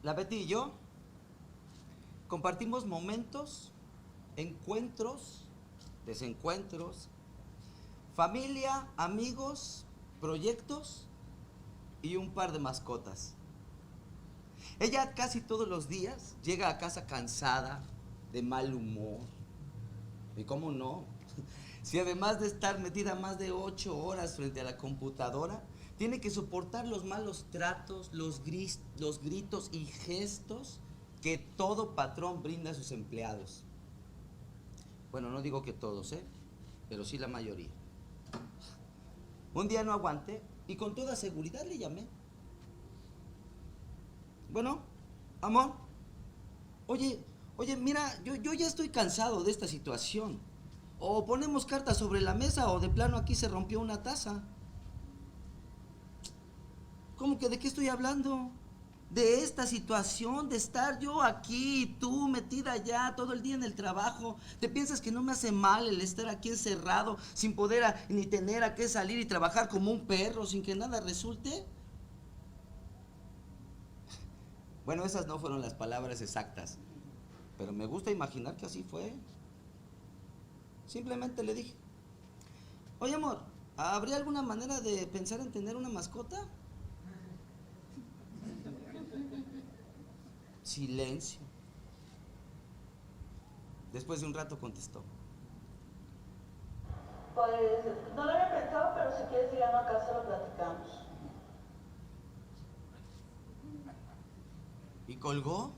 La Betty y yo compartimos momentos, encuentros, desencuentros, familia, amigos, proyectos y un par de mascotas. Ella casi todos los días llega a casa cansada, de mal humor. ¿Y cómo no? Si además de estar metida más de 8 horas frente a la computadora, tiene que soportar los malos tratos, los gritos y gestos que todo patrón brinda a sus empleados. Bueno, no digo que todos, pero sí la mayoría. Un día no aguanté y con toda seguridad le llamé. Bueno, amor, oye, mira, yo ya estoy cansado de esta situación. O ponemos cartas sobre la mesa o de plano aquí se rompió una taza. ¿Cómo que de qué estoy hablando? De esta situación, de estar yo aquí y tú metida allá todo el día en el trabajo. ¿Te piensas que no me hace mal el estar aquí encerrado sin poder ni tener a qué salir y trabajar como un perro sin que nada resulte? Bueno, esas no fueron las palabras exactas, pero me gusta imaginar que así fue. Simplemente le dije, oye amor, ¿habría alguna manera de pensar en tener una mascota? Silencio. Después de un rato contestó. Pues no lo había pensado, pero si quieres ir a casa lo platicamos. ¿Y colgó?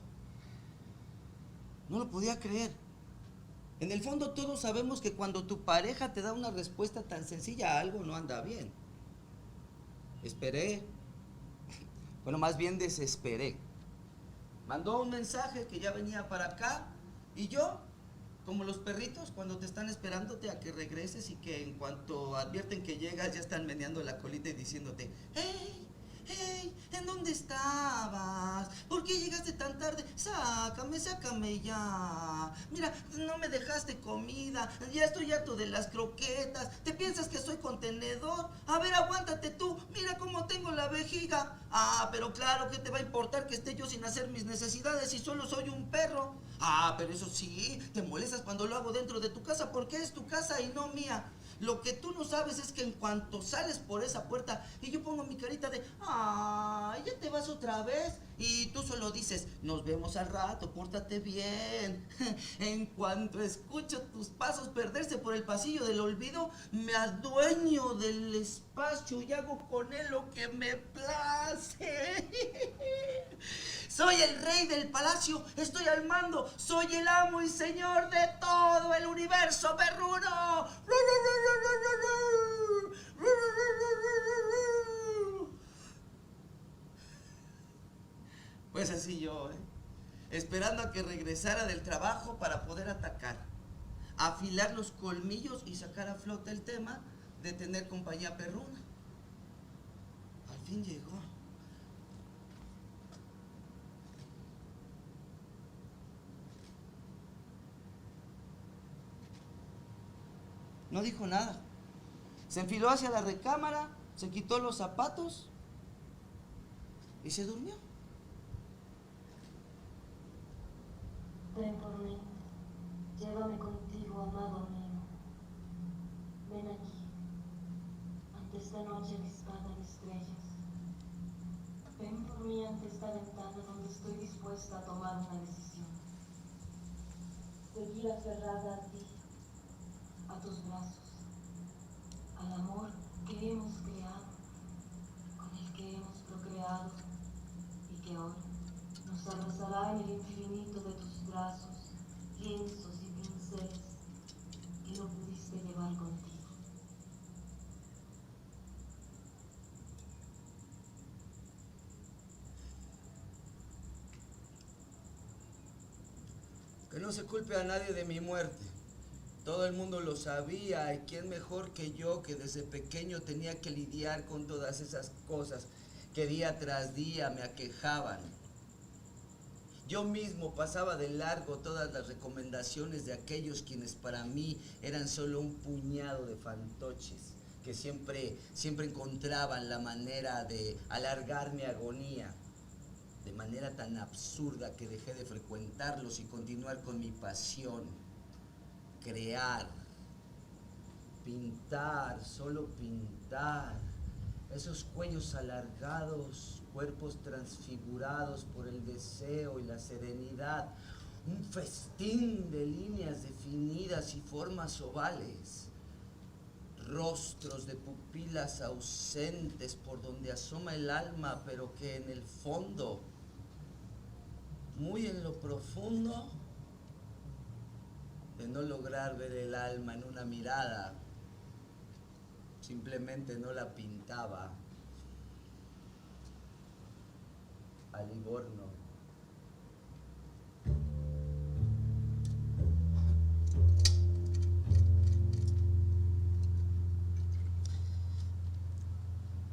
No lo podía creer. En el fondo todos sabemos que cuando tu pareja te da una respuesta tan sencilla, algo no anda bien. Esperé. Bueno, más bien desesperé. Mandó un mensaje que ya venía para acá y yo, como los perritos, cuando te están esperándote a que regreses y que en cuanto advierten que llegas ya están meneando la colita y diciéndote, ¡hey! ¡Hey! ¿En dónde estabas? ¿Por qué llegaste tan tarde? Sácame ya. Mira, no me dejaste comida. Ya estoy harto de las croquetas. ¿Te piensas que soy contenedor? A ver, aguántate tú. Mira cómo tengo la vejiga. Ah, pero claro, ¿qué te va a importar que esté yo sin hacer mis necesidades si solo soy un perro? Ah, pero eso sí, te molestas cuando lo hago dentro de tu casa porque es tu casa y no mía. Lo que tú no sabes es que en cuanto sales por esa puerta y yo pongo mi carita de, ya te vas otra vez. Y tú solo dices, nos vemos al rato, pórtate bien. En cuanto escucho tus pasos perderse por el pasillo del olvido, me adueño del espacio y hago con él lo que me place. Soy el rey del palacio, estoy al mando, soy el amo y señor de todo el universo perruno. Pues así yo, esperando a que regresara del trabajo para poder atacar, afilar los colmillos y sacar a flote el tema de tener compañía perruna. Al fin llegó. No dijo nada. Se enfiló hacia la recámara, se quitó los zapatos y se durmió. Ven por mí, llévame contigo, amado mío. Ven aquí, ante esta noche avispada de estrellas. Ven por mí ante esta ventana donde estoy dispuesta a tomar una decisión. Seguir aferrada a ti, a tus brazos, al amor que hemos creado, con el que hemos procreado y que hoy nos abrazará en el infinito de tus brazos, lienzos y pinceles que no pudiste llevar contigo. Que no se culpe a nadie de mi muerte. Todo el mundo lo sabía y quién mejor que yo que desde pequeño tenía que lidiar con todas esas cosas que día tras día me aquejaban. Yo mismo pasaba de largo todas las recomendaciones de aquellos quienes para mí eran solo un puñado de fantoches que siempre encontraban la manera de alargar mi agonía, de manera tan absurda que dejé de frecuentarlos y continuar con mi pasión, crear, pintar, solo pintar, esos cuellos alargados, cuerpos transfigurados por el deseo y la serenidad, un festín de líneas definidas y formas ovales, rostros de pupilas ausentes por donde asoma el alma, pero que en el fondo, muy en lo profundo, de no lograr ver el alma en una mirada, simplemente no la pintaba a Livorno.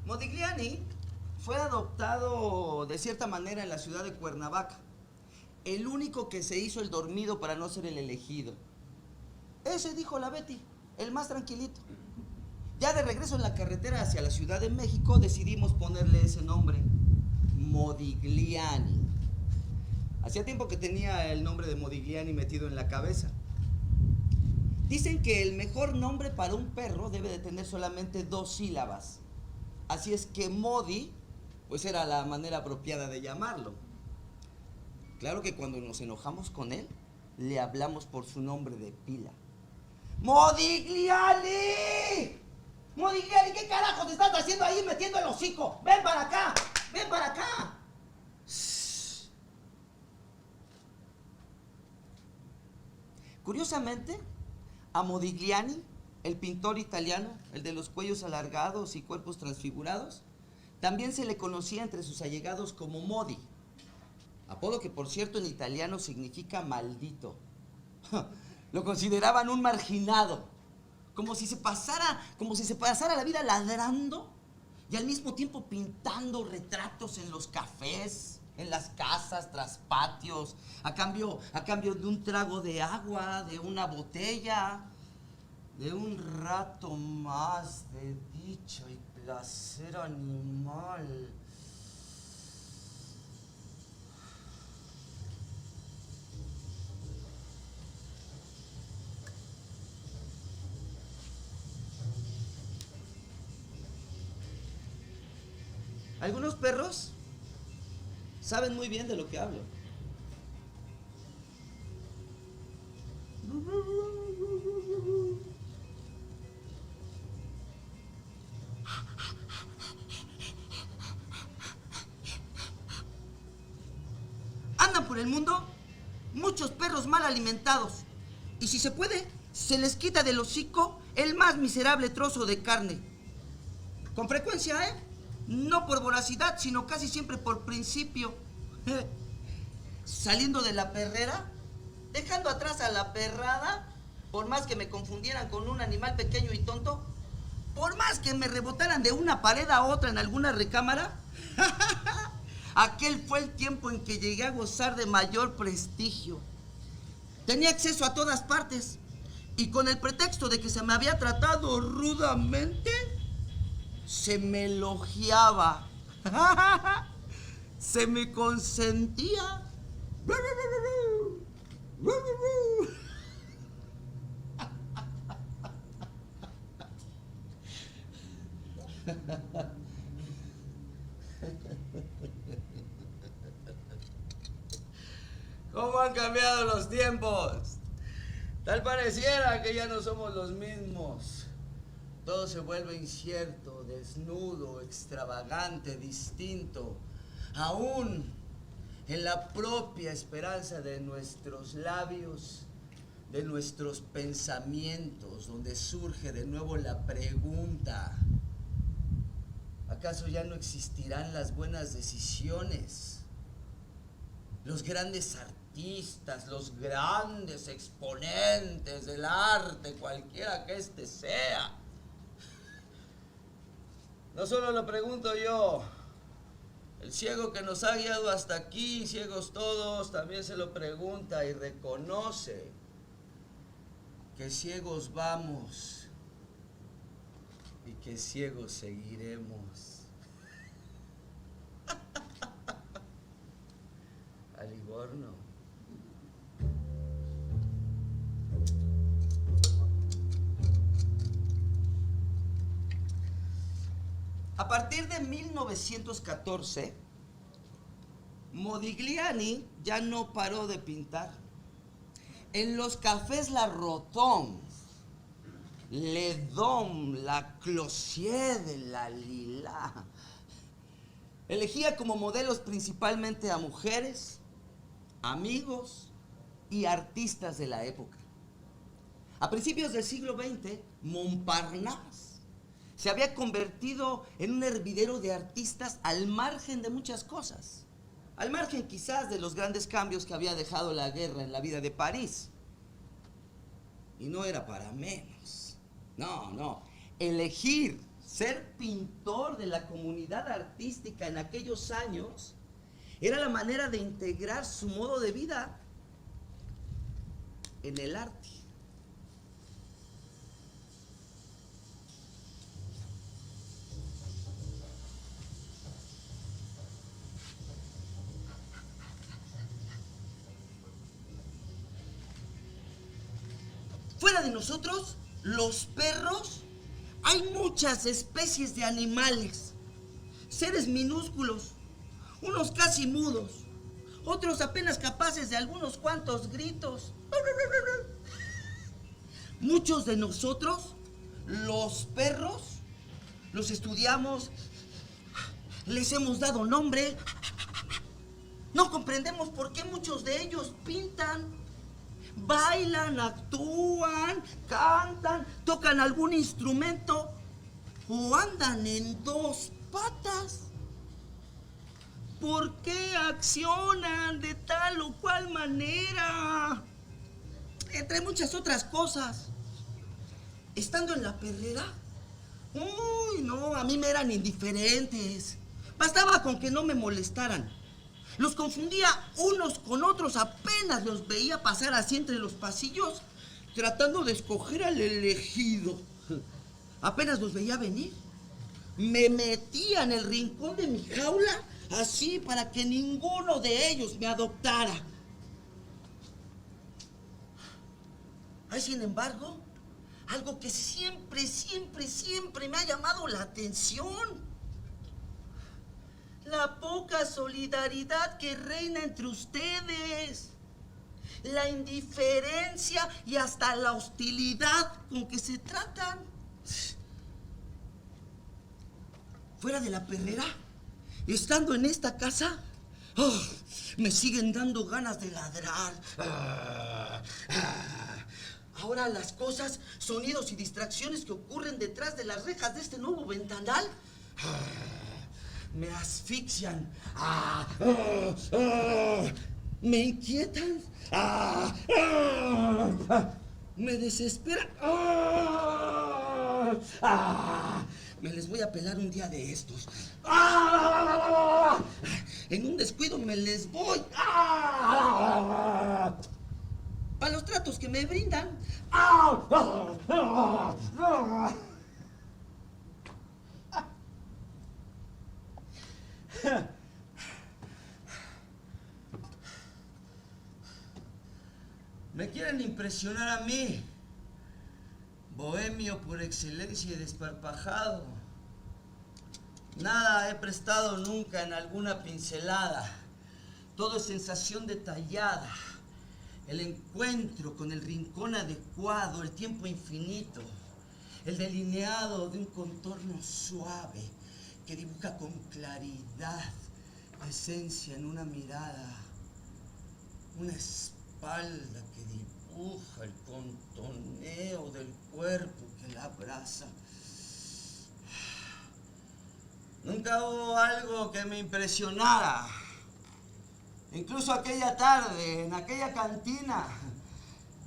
Modigliani fue adoptado de cierta manera en la ciudad de Cuernavaca, el único que se hizo el dormido para no ser el elegido. Ese, dijo la Betty, el más tranquilito. Ya de regreso en la carretera hacia la Ciudad de México decidimos ponerle ese nombre, Modigliani. Hacía tiempo que tenía el nombre de Modigliani metido en la cabeza. Dicen que el mejor nombre para un perro debe de tener solamente 2 sílabas. Así es que Modi, pues era la manera apropiada de llamarlo. Claro que cuando nos enojamos con él, le hablamos por su nombre de pila. ¡Modigliani! ¡Modigliani! ¿Qué carajo te estás haciendo ahí metiendo el hocico? ¡Ven para acá! ¡Ven para acá! Curiosamente, a Modigliani, el pintor italiano, el de los cuellos alargados y cuerpos transfigurados, también se le conocía entre sus allegados como Modi, apodo que por cierto en italiano significa maldito. Lo consideraban un marginado, como si se pasara la vida ladrando y al mismo tiempo pintando retratos en los cafés, en las casas, tras patios, a cambio de un trago de agua, de una botella, de un rato más de dicha y placer animal. Algunos perros saben muy bien de lo que hablo. Andan por el mundo muchos perros mal alimentados y si se puede, se les quita del hocico el más miserable trozo de carne. Con frecuencia, no por voracidad, sino casi siempre por principio. Saliendo de la perrera, dejando atrás a la perrada, por más que me confundieran con un animal pequeño y tonto, por más que me rebotaran de una pared a otra en alguna recámara, aquel fue el tiempo en que llegué a gozar de mayor prestigio. Tenía acceso a todas partes y con el pretexto de que se me había tratado rudamente, se me elogiaba, se me consentía. ¿Cómo han cambiado los tiempos? Tal pareciera que ya no somos los mismos. Todo se vuelve incierto, desnudo, extravagante, distinto. Aún en la propia esperanza de nuestros labios, de nuestros pensamientos, donde surge de nuevo la pregunta: ¿acaso ya no existirán las buenas decisiones? Los grandes artistas, los grandes exponentes del arte, cualquiera que éste sea. No solo lo pregunto yo, el ciego que nos ha guiado hasta aquí, ciegos todos, también se lo pregunta y reconoce que ciegos vamos y que ciegos seguiremos. horno. A partir de 1914, Modigliani ya no paró de pintar. En los cafés La Rotonde, Le Dom, La Clossier de la Lila, elegía como modelos principalmente a mujeres, amigos y artistas de la época. A principios del siglo XX, Montparnasse se había convertido en un hervidero de artistas al margen de muchas cosas. Al margen quizás de los grandes cambios que había dejado la guerra en la vida de París. Y no era para menos. No. Elegir ser pintor de la comunidad artística en aquellos años era la manera de integrar su modo de vida en el arte. Fuera de nosotros, los perros, hay muchas especies de animales, seres minúsculos, unos casi mudos, otros apenas capaces de algunos cuantos gritos. Muchos de nosotros, los perros, los estudiamos, les hemos dado nombre. No comprendemos por qué muchos de ellos pintan, bailan, actúan, cantan, tocan algún instrumento o andan en dos patas. ¿Por qué accionan de tal o cual manera? Entre muchas otras cosas. Estando en la perrera, a mí me eran indiferentes. Bastaba con que no me molestaran. Los confundía unos con otros, apenas los veía pasar así entre los pasillos, tratando de escoger al elegido. Apenas los veía venir, me metía en el rincón de mi jaula, así para que ninguno de ellos me adoptara. Hay, sin embargo, algo que siempre me ha llamado la atención. La poca solidaridad que reina entre ustedes, la indiferencia y hasta la hostilidad con que se tratan. Fuera de la perrera, estando en esta casa, me siguen dando ganas de ladrar. Ahora las cosas, sonidos y distracciones que ocurren detrás de las rejas de este nuevo ventanal, me asfixian, me inquietan, me desesperan. Me les voy a pelar un día de estos. En un descuido me les voy. Para los tratos que me brindan. Me quieren impresionar a mí, bohemio por excelencia y desparpajado. Nada he prestado nunca en alguna pincelada. Todo es sensación detallada. El encuentro con el rincón adecuado, el tiempo infinito, el delineado de un contorno suave que dibuja con claridad la esencia en una mirada, una espalda que dibuja el contoneo del cuerpo que la abraza. Nunca hubo algo que me impresionara. Incluso aquella tarde, en aquella cantina,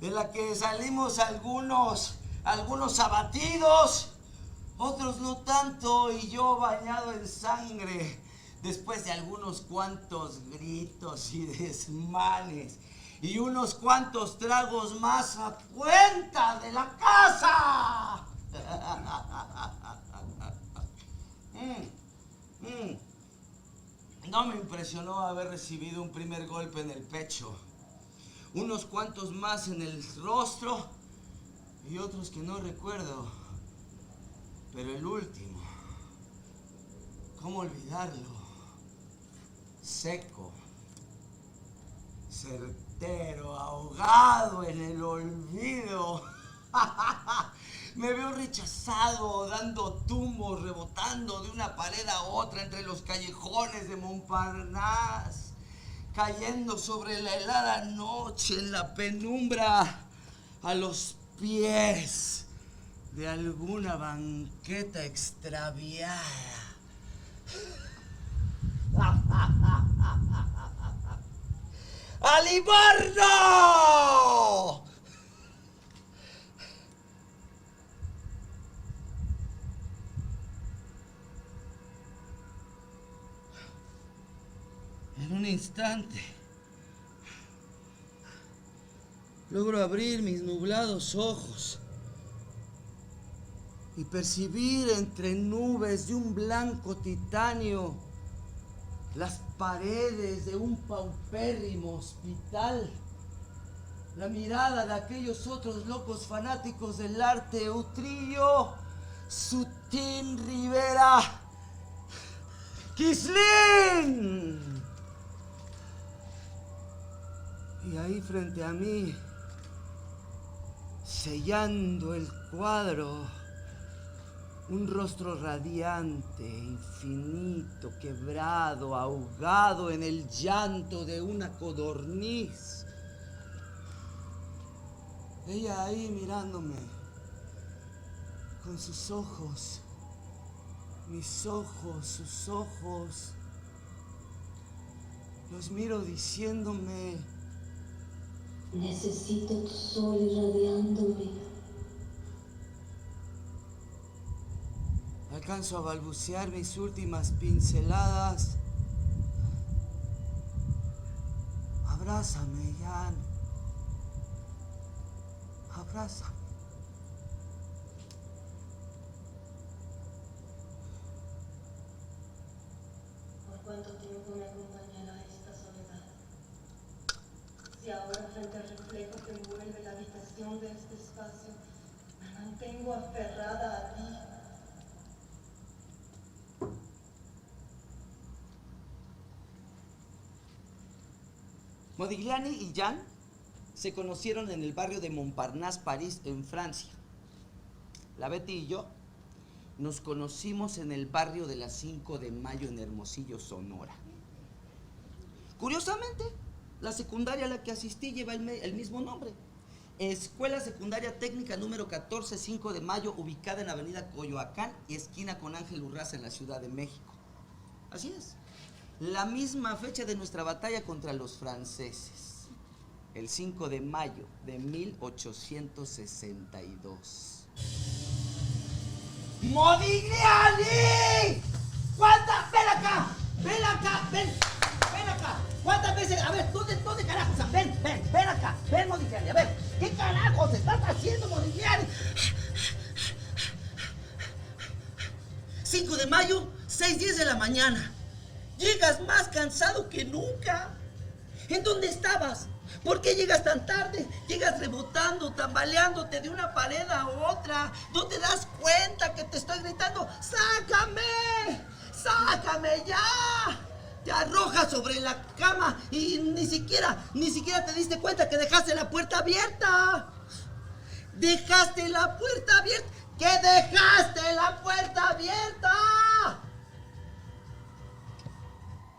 de la que salimos algunos abatidos, otros no tanto, y yo bañado en sangre, después de algunos cuantos gritos y desmanes, y unos cuantos tragos más a cuenta de la casa. No me impresionó haber recibido un primer golpe en el pecho, unos cuantos más en el rostro y otros que no recuerdo. Pero el último, ¿cómo olvidarlo? Seco, certero, ahogado en el olvido. Me veo rechazado, dando tumbos, rebotando de una pared a otra entre los callejones de Montparnasse, cayendo sobre la helada noche en la penumbra a los pies de alguna banqueta extraviada. ¡A Livorno! En un instante logro abrir mis nublados ojos y percibir entre nubes de un blanco titanio las paredes de un paupérrimo hospital, la mirada de aquellos otros locos fanáticos del arte, Utrillo, Sutín, Rivera, Kislin. Y ahí frente a mí, sellando el cuadro, un rostro radiante, infinito, quebrado, ahogado en el llanto de una codorniz. Ella ahí mirándome, con sus ojos, mis ojos, sus ojos. Los miro diciéndome: necesito tu sol irradiándome. Alcanzo a balbucear mis últimas pinceladas. Abrázame, Jan. Abrázame. ¿Por cuánto tiempo me acompañará esta soledad? Si ahora frente al reflejo que envuelve la habitación de este espacio, me mantengo aferrada a ti. Modigliani y Jan se conocieron en el barrio de Montparnasse, París, en Francia. La Betty y yo nos conocimos en el barrio de la 5 de Mayo en Hermosillo, Sonora. Curiosamente, la secundaria a la que asistí lleva el mismo nombre. Escuela Secundaria Técnica número 14, 5 de Mayo, ubicada en Avenida Coyoacán y esquina con Ángel Urraza en la Ciudad de México. Así es. La misma fecha de nuestra batalla contra los franceses, el 5 de mayo de 1862. ¡Modigliani! ¿Cuántas? ¡Ven acá! ¡Ven acá! ¡Ven acá! ¿Cuántas veces? A ver, ¿dónde carajos? Ven acá, ven, Modigliani, a ver, ¿qué carajos estás haciendo, Modigliani? 5 de mayo, 6:10 de la mañana. Llegas más cansado que nunca. ¿En dónde estabas? ¿Por qué llegas tan tarde? Llegas rebotando, tambaleándote de una pared a otra. ¿No te das cuenta que te estoy gritando? ¡Sácame! ¡Sácame ya! Te arrojas sobre la cama y ni siquiera te diste cuenta que dejaste la puerta abierta. ¡Dejaste la puerta abierta! ¡Que dejaste la puerta abierta!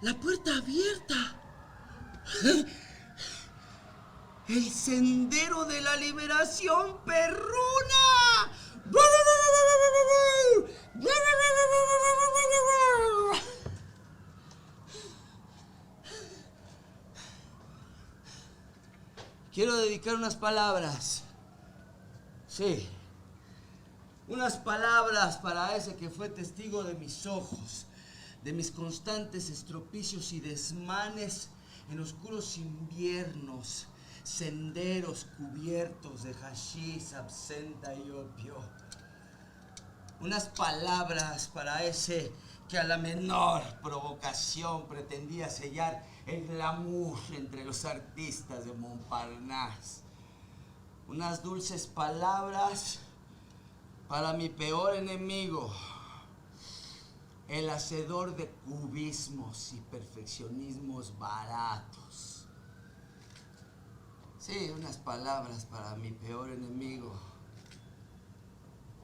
La puerta abierta. El sendero de la liberación perruna. Quiero dedicar unas palabras. Sí. Unas palabras para ese que fue testigo de mis ojos, de mis constantes estropicios y desmanes en oscuros inviernos, senderos cubiertos de hashish, absenta y opio. Unas palabras para ese que a la menor provocación pretendía sellar el glamour entre los artistas de Montparnasse. Unas dulces palabras para mi peor enemigo, el hacedor de cubismos y perfeccionismos baratos. Sí, unas palabras para mi peor enemigo.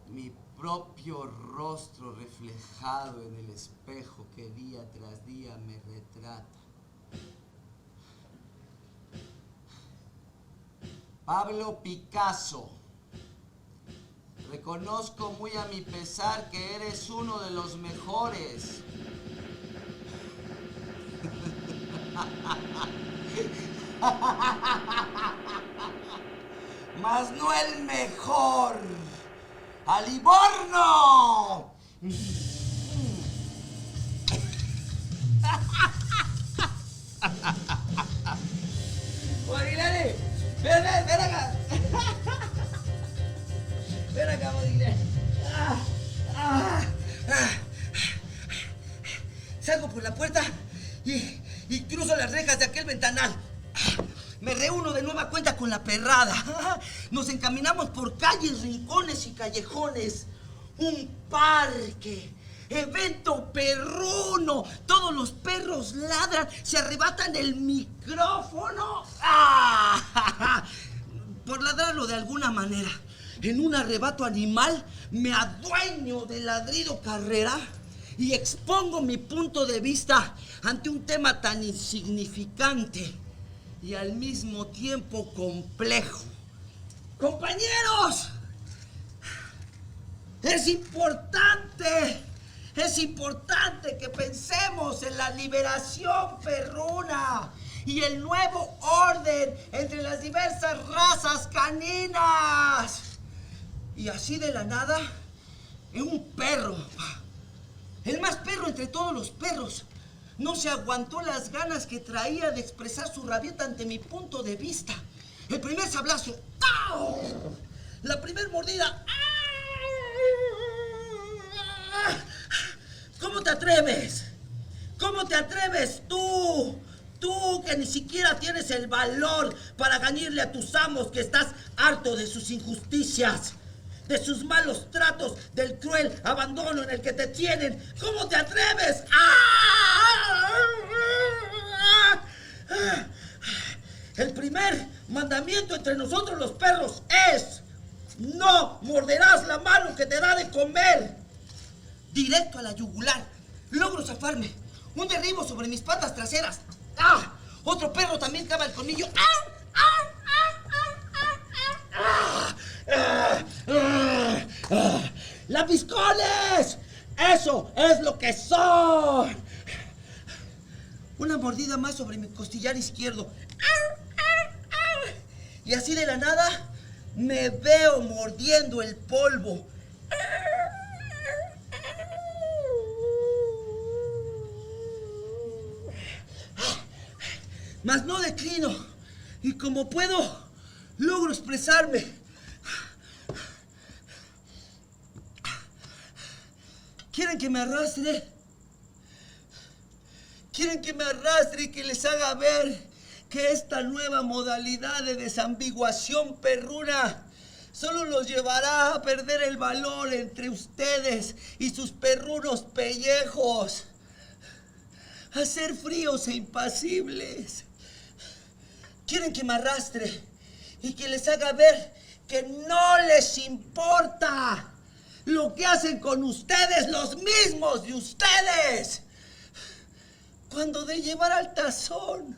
Mi propio rostro reflejado en el espejo que día tras día me retrata. Pablo Picasso, reconozco muy a mi pesar que eres uno de los mejores. Mas no el mejor. ¡Aliborno! Modigliani, ven acá. Ven acá, Modigliani. Salgo por la puerta y cruzo las rejas de aquel ventanal. Me reúno de nueva cuenta con la perrada. Nos encaminamos por calles, rincones y callejones. Un parque. Evento perruno. Todos los perros ladran, se arrebatan el micrófono. Por ladrarlo de alguna manera. En un arrebato animal me adueño del ladrido carrera y expongo mi punto de vista ante un tema tan insignificante y al mismo tiempo complejo. ¡Compañeros! Es importante que pensemos en la liberación perruna y el nuevo orden entre las diversas razas caninas. Y así de la nada, un perro, el más perro entre todos los perros, no se aguantó las ganas que traía de expresar su rabieta ante mi punto de vista. El primer sablazo, ¡au! La primer mordida, ¡ah! ¿Cómo te atreves? ¿Cómo te atreves tú? Tú que ni siquiera tienes el valor para ganarle a tus amos, que estás harto de sus injusticias, de sus malos tratos, del cruel abandono en el que te tienen. ¿Cómo te atreves? El primer mandamiento entre nosotros los perros es: no morderás la mano que te da de comer. Directo a la yugular. Logro zafarme. Un derribo sobre mis patas traseras. Otro perro también clava el colmillo. ¡Lambiscones! ¡Eso es lo que son! Una mordida más sobre mi costillar izquierdo. Y así de la nada me veo mordiendo el polvo. Mas no declino, y como puedo, logro expresarme. ¿Quieren que me arrastre? ¿Quieren que me arrastre y que les haga ver que esta nueva modalidad de desambiguación perruna solo los llevará a perder el valor entre ustedes y sus perrunos pellejos? A ser fríos e impasibles. Quieren que me arrastre y que les haga ver que no les importa lo que hacen con ustedes los mismos de ustedes, cuando de llevar al tazón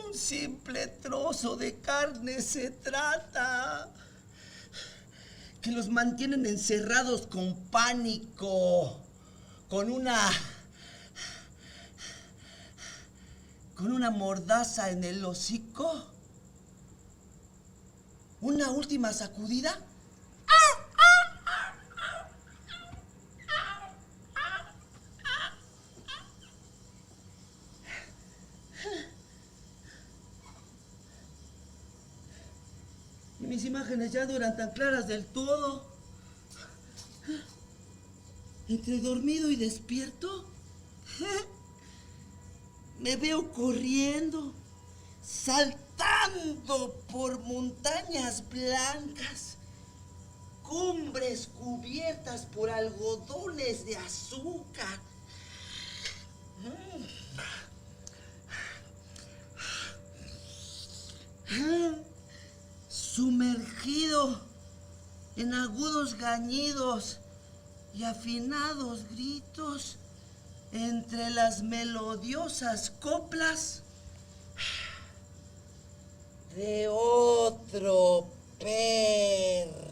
un simple trozo de carne se trata, que los mantienen encerrados con pánico, con una mordaza en el hocico, una última sacudida. Y mis imágenes ya no eran tan claras del todo. entre dormido y despierto, me veo corriendo, saltando por montañas blancas, cumbres cubiertas por algodones de azúcar. Sumergido en agudos gañidos y afinados gritos entre las melodiosas coplas de otro perro.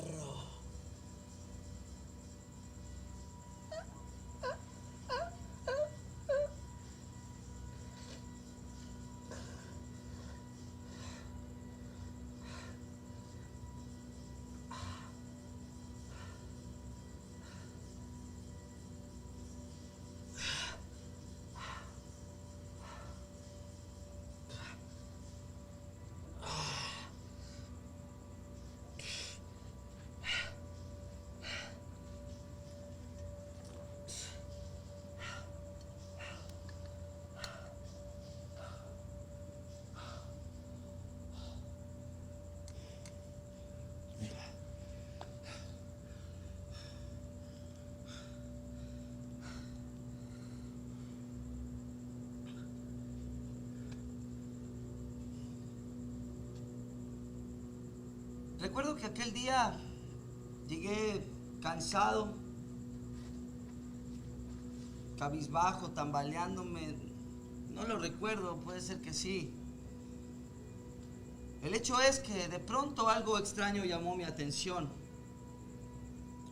Recuerdo que aquel día llegué cansado, cabizbajo, tambaleándome. No lo recuerdo, puede ser que sí. El hecho es que de pronto algo extraño llamó mi atención.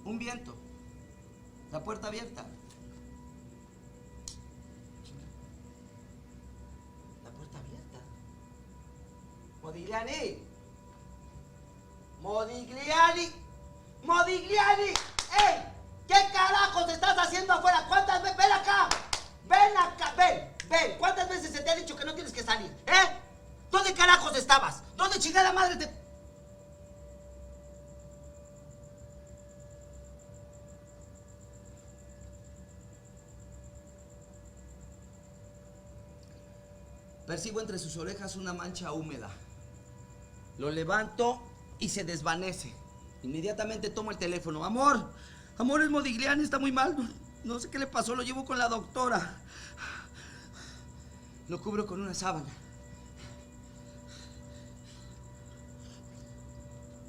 Un viento, la puerta abierta. La puerta abierta. Modigliani. Modigliani. Modigliani. ¡Ey! ¿Qué carajos estás haciendo afuera? ¿Cuántas veces? Ven acá. Ven acá. Ven. ¿Cuántas veces se te ha dicho que no tienes que salir? ¿Eh? ¿Dónde carajos estabas? ¿Dónde chingada madre te...? Percibo entre sus orejas una mancha húmeda. Lo levanto y se desvanece. Inmediatamente tomo el teléfono. Amor, es Modigliani, está muy mal. No sé qué le pasó, lo llevo con la doctora. Lo cubro con una sábana.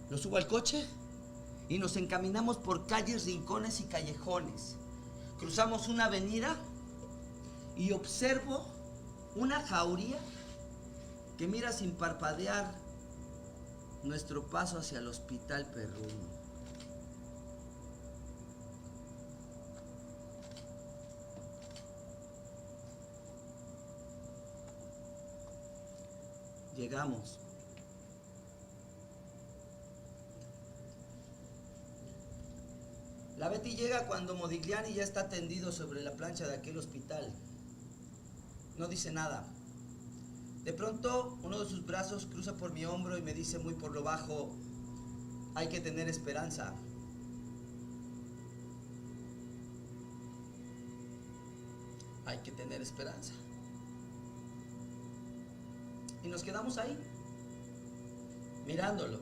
Lo subo al coche y nos encaminamos por calles, rincones y callejones. Cruzamos una avenida y observo una jauría que mira sin parpadear nuestro paso hacia el hospital perruno. Llegamos. La Betty llega cuando Modigliani ya está tendido sobre la plancha de aquel hospital. No dice nada. De pronto, uno de sus brazos cruza por mi hombro y me dice muy por lo bajo: hay que tener esperanza. Hay que tener esperanza. Y nos quedamos ahí, mirándonos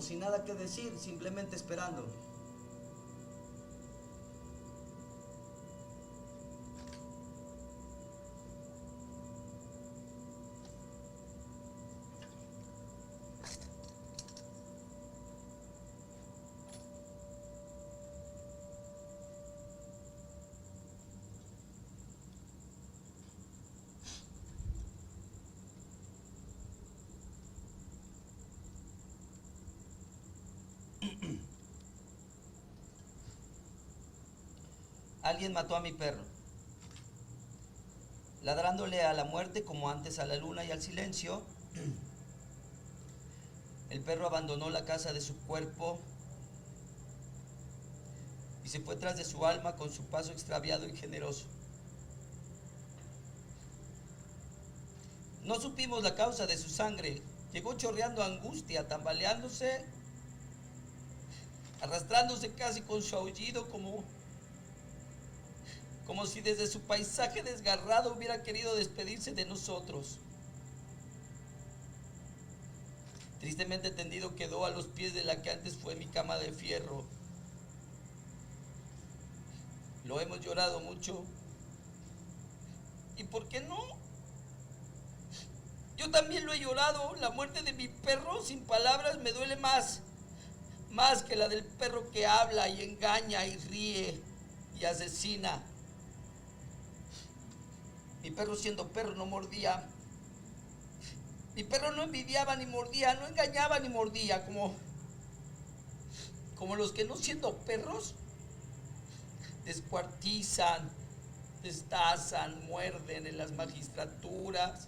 sin nada que decir, simplemente esperando. Alguien mató a mi perro, ladrándole a la muerte como antes a la luna y al silencio. El perro abandonó la casa de su cuerpo y se fue tras de su alma con su paso extraviado y generoso. No supimos la causa de su sangre. Llegó chorreando angustia, tambaleándose arrastrándose casi con su aullido como si desde su paisaje desgarrado hubiera querido despedirse de nosotros. Tristemente tendido quedó a los pies de la que antes fue mi cama de fierro. Lo hemos llorado mucho. ¿Y por qué no? Yo también lo he llorado. La muerte de mi perro sin palabras me duele más que la del perro que habla y engaña y ríe y asesina. Mi perro siendo perro no mordía. Mi perro no envidiaba ni mordía, no engañaba ni mordía, como los que no siendo perros descuartizan, destazan, muerden en las magistraturas,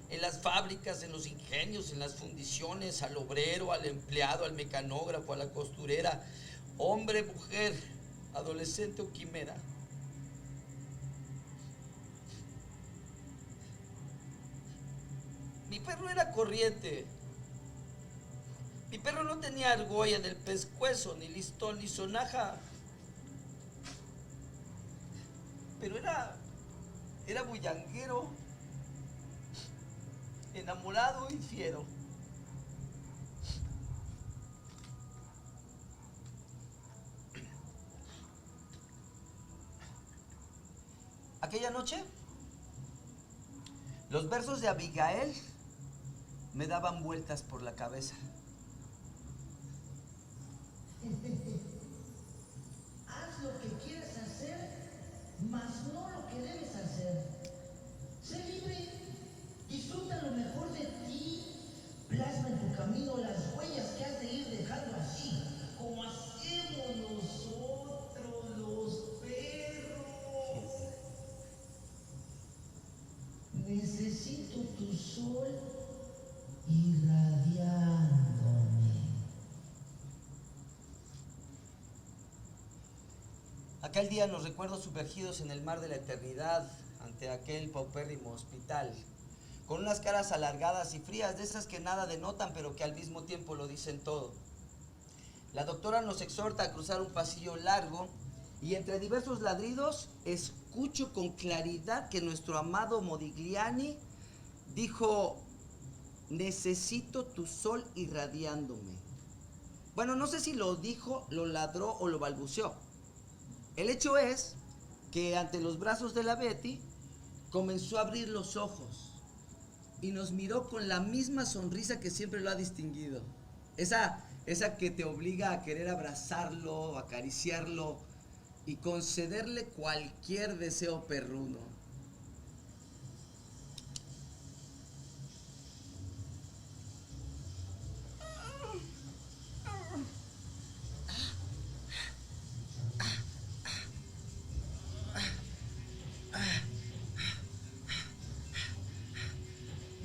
en las fábricas, en los ingenios, en las fundiciones, al obrero, al empleado, al mecanógrafo, a la costurera, hombre, mujer, adolescente o quimera. Mi perro era corriente. Mi perro no tenía argolla en el pescuezo, ni listón, ni sonaja. Pero era bullanguero, enamorado y fiero. Aquella noche, los versos de Abigail me daban vueltas por la cabeza. Haz lo que quieras hacer, mas no lo que debes hacer. Sé libre, disfruta lo mejor de ti, plasma en tu camino las huellas que has de ir dejando así, como hacemos nosotros los perros. Necesito tu sol irradiándome. Aquel día nos recuerdo sumergidos en el mar de la eternidad ante aquel paupérrimo hospital, con unas caras alargadas y frías, de esas que nada denotan pero que al mismo tiempo lo dicen todo. La doctora nos exhorta a cruzar un pasillo largo y entre diversos ladridos escucho con claridad que nuestro amado Modigliani dijo: necesito tu sol irradiándome. Bueno, no sé si lo dijo, lo ladró o lo balbuceó. El hecho es que ante los brazos de la Betty comenzó a abrir los ojos y nos miró con la misma sonrisa que siempre lo ha distinguido. Esa que te obliga a querer abrazarlo, acariciarlo y concederle cualquier deseo perruno.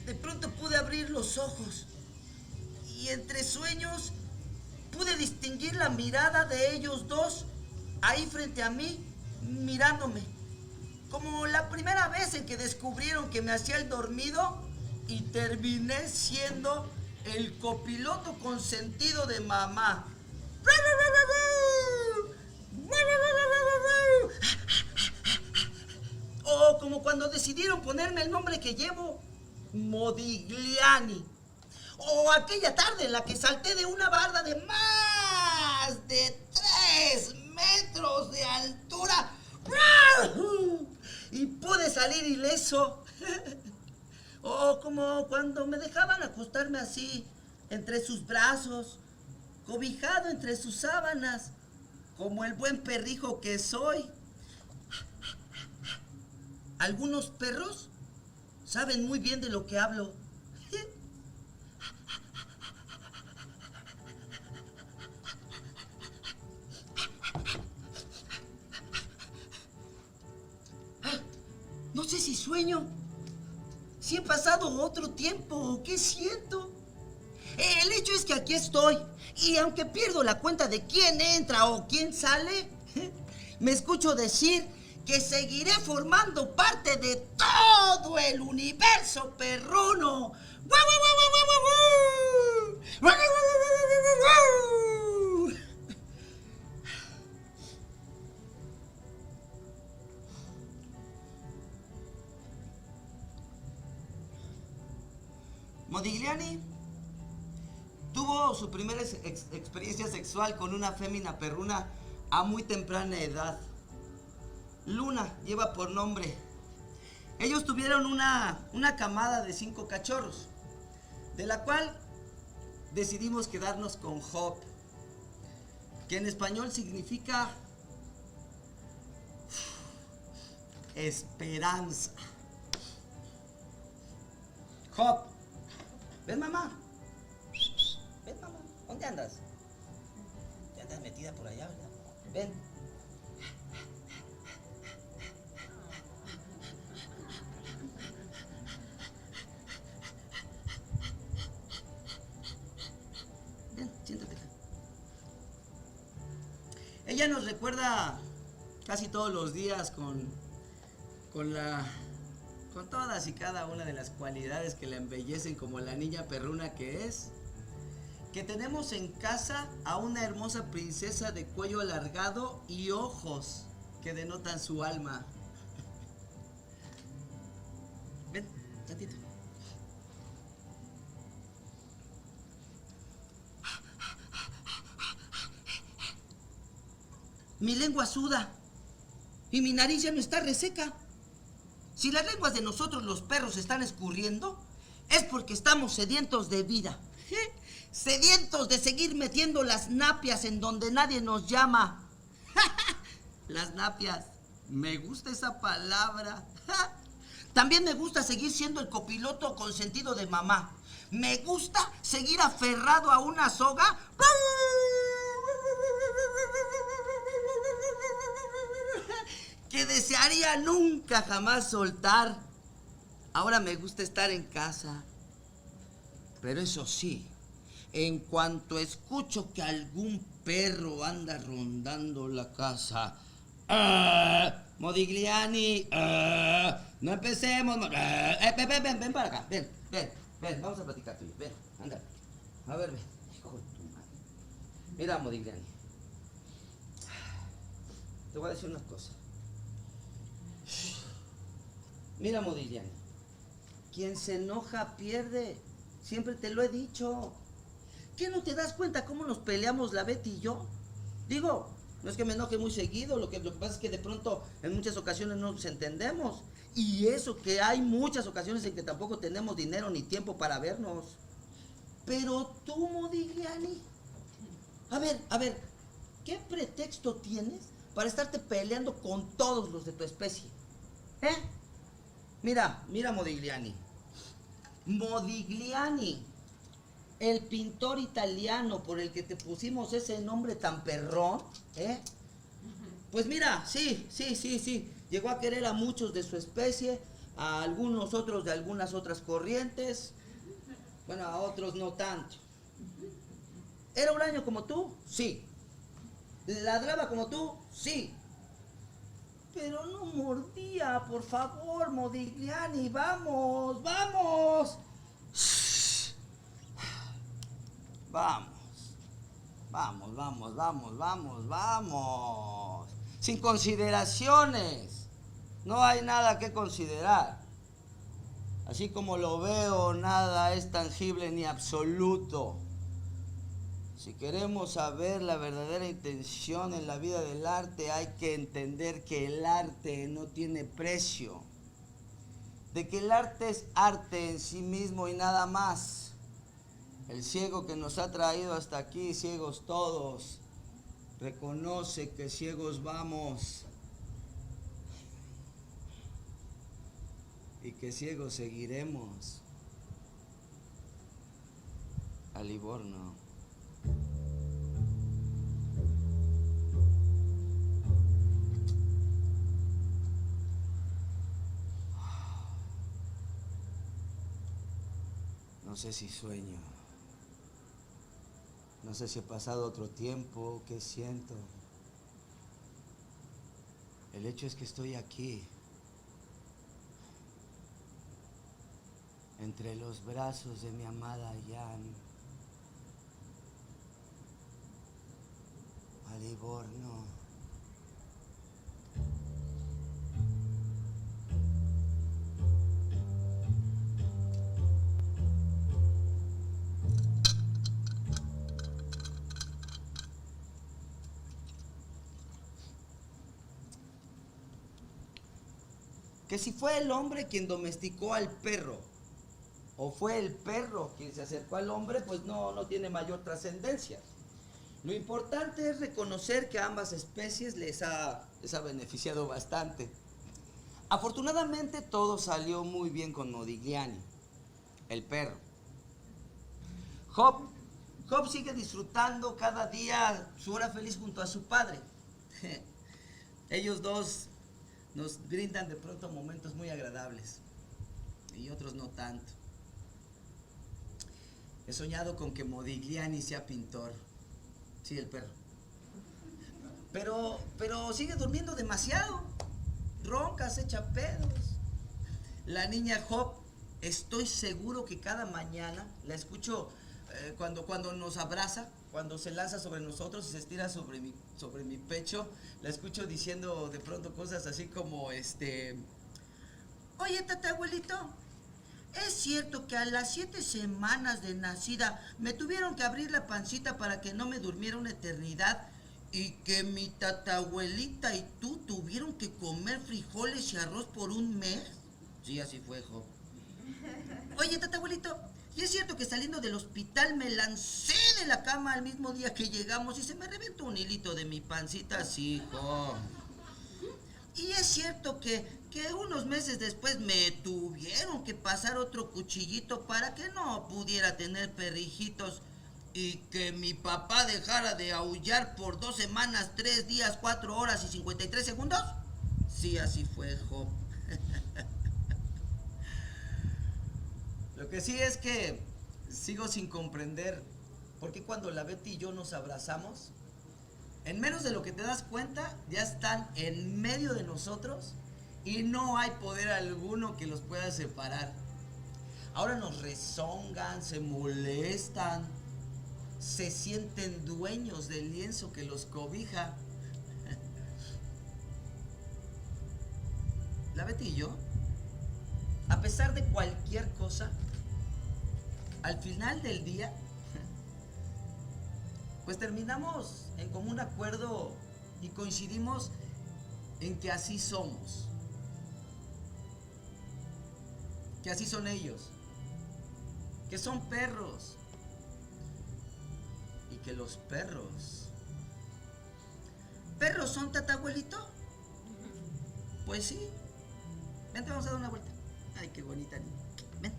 De pronto pude abrir los ojos y entre sueños pude distinguir la mirada de ellos dos ahí frente a mí, mirándome, como la primera vez en que descubrieron que me hacía el dormido y terminé siendo el copiloto consentido de mamá. O como cuando decidieron ponerme el nombre que llevo, Modigliani. O aquella tarde en la que salté de una barda de más de 3 metros de altura y pude salir ileso. O como cuando me dejaban acostarme así, entre sus brazos, cobijado entre sus sábanas, como el buen perrijo que soy. Algunos perros saben muy bien de lo que hablo. No sé si sueño, si he pasado otro tiempo o qué siento. El hecho es que aquí estoy y aunque pierdo la cuenta de quién entra o quién sale, me escucho decir que seguiré formando parte de todo el universo perruno. Modigliani tuvo su primera experiencia sexual con una fémina perruna a muy temprana edad. Luna lleva por nombre. Ellos tuvieron una camada de 5 cachorros, de la cual decidimos quedarnos con Hope, que en español significa esperanza. Hope, ven mamá. Ven mamá, ¿dónde andas? Ya andas metida por allá, ¿verdad? Ven. Ven, siéntate acá. Ella nos recuerda casi todos los días con todas y cada una de las cualidades que la embellecen, como la niña perruna que es. Que tenemos en casa a una hermosa princesa de cuello alargado y ojos que denotan su alma. Ven, tantito. Mi lengua suda y mi nariz ya no está reseca. Si las lenguas de nosotros los perros están escurriendo, es porque estamos sedientos de vida. Sedientos de seguir metiendo las napias en donde nadie nos llama. Las napias. Me gusta esa palabra. También me gusta seguir siendo el copiloto consentido de mamá. Me gusta seguir aferrado a una soga que desearía nunca jamás soltar. Ahora me gusta estar en casa. Pero eso sí, en cuanto escucho que algún perro anda rondando la casa, Modigliani, no empecemos. Ven para acá, ven, vamos a platicar tú y yo. Ven, anda. A ver, ven, hijo de tu madre. Mira, Modigliani, te voy a decir una cosa. Mira, Modigliani, quien se enoja pierde. Siempre te lo he dicho. ¿Qué no te das cuenta cómo nos peleamos la Betty y yo? Digo, no es que me enoje muy seguido, lo que pasa es que de pronto en muchas ocasiones no nos entendemos. Y eso que hay muchas ocasiones en que tampoco tenemos dinero ni tiempo para vernos. Pero tú, Modigliani, a ver, ¿qué pretexto tienes para estarte peleando con todos los de tu especie? Mira, Modigliani. Modigliani, el pintor italiano por el que te pusimos ese nombre tan perrón, pues mira, sí, llegó a querer a muchos de su especie, a algunos otros de algunas otras corrientes, bueno, a otros no tanto. ¿Era huraño como tú? Sí. ¿Ladraba como tú? Sí. Pero no mordía, por favor, Modigliani, vamos. Vamos. Sin consideraciones. No hay nada que considerar. Así como lo veo, nada es tangible ni absoluto. Si queremos saber la verdadera intención en la vida del arte, hay que entender que el arte no tiene precio. De que el arte es arte en sí mismo y nada más. El ciego que nos ha traído hasta aquí, ciegos todos, reconoce que ciegos vamos y que ciegos seguiremos. A Livorno. No sé si sueño. No sé si he pasado otro tiempo, qué siento. El hecho es que estoy aquí, entre los brazos de mi amada Jan, a Livorno. que si fue el hombre quien domesticó al perro o fue el perro quien se acercó al hombre, pues no tiene mayor trascendencia. Lo importante es reconocer que a ambas especies les ha beneficiado bastante. Afortunadamente todo salió muy bien con Modigliani, el perro. Job sigue disfrutando cada día su hora feliz junto a su padre. Ellos dos nos brindan de pronto momentos muy agradables y otros no tanto. He soñado con que Modigliani sea pintor. Sí, el perro. Pero sigue durmiendo demasiado. Ronca, se echa pedos. La niña Job, estoy seguro que cada mañana la escucho cuando nos abraza, cuando se lanza sobre nosotros y se estira sobre mi pecho, la escucho diciendo de pronto cosas así como oye, tatabuelito, ¿es cierto que a las 7 semanas de nacida me tuvieron que abrir la pancita para que no me durmiera una eternidad y que mi tatabuelita y tú tuvieron que comer frijoles y arroz por un mes? Sí, así fue, Job. Oye, tatabuelito, ¿y es cierto que saliendo del hospital me lancé de la cama al mismo día que llegamos y se me reventó un hilito de mi pancita? Sí, Job. ¿Y es cierto que unos meses después me tuvieron que pasar otro cuchillito para que no pudiera tener perrijitos y que mi papá dejara de aullar por 2 semanas, 3 días, 4 horas y 53 segundos? Sí, así fue, Job. Lo que sí es que sigo sin comprender por qué cuando la Betty y yo nos abrazamos, en menos de lo que te das cuenta, ya están en medio de nosotros y no hay poder alguno que los pueda separar. Ahora nos rezongan, se molestan, se sienten dueños del lienzo que los cobija. La Betty y yo, a pesar de cualquier cosa, al final del día, pues terminamos en común acuerdo y coincidimos en que así somos, que así son ellos, que son perros y que los perros son, tatabuelito. Pues sí, vente, vamos a dar una vuelta. Ay, qué bonita niña. Ven,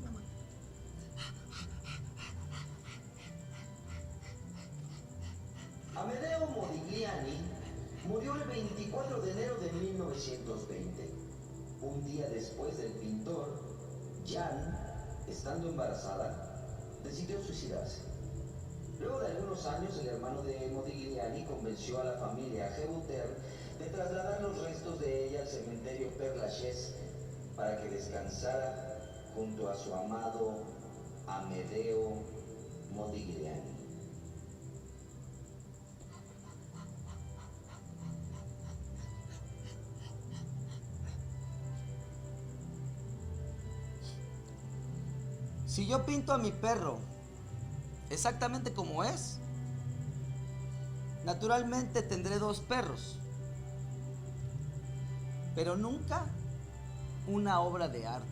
mamá. Amedeo Modigliani murió el 24 de enero de 1920. Un día después del pintor, Jan, estando embarazada, decidió suicidarse. Luego de algunos años, el hermano de Modigliani convenció a la familia Gebuter de trasladar los restos de ella al cementerio Père Lachaise para que descansara junto a su amado Amedeo Modigliani. Si yo pinto a mi perro exactamente como es, naturalmente tendré 2 perros, pero nunca una obra de arte.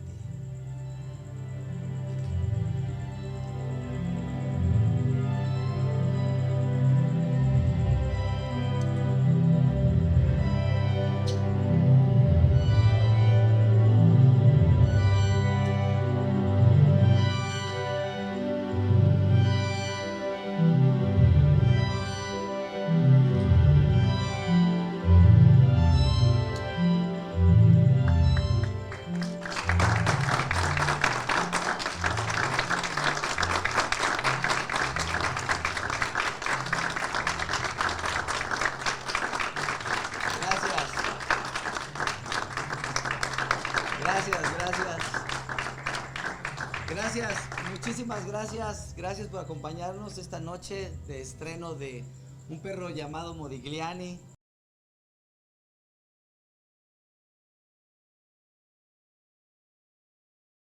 Gracias, muchísimas gracias. Gracias por acompañarnos esta noche de estreno de Un perro llamado Modigliani.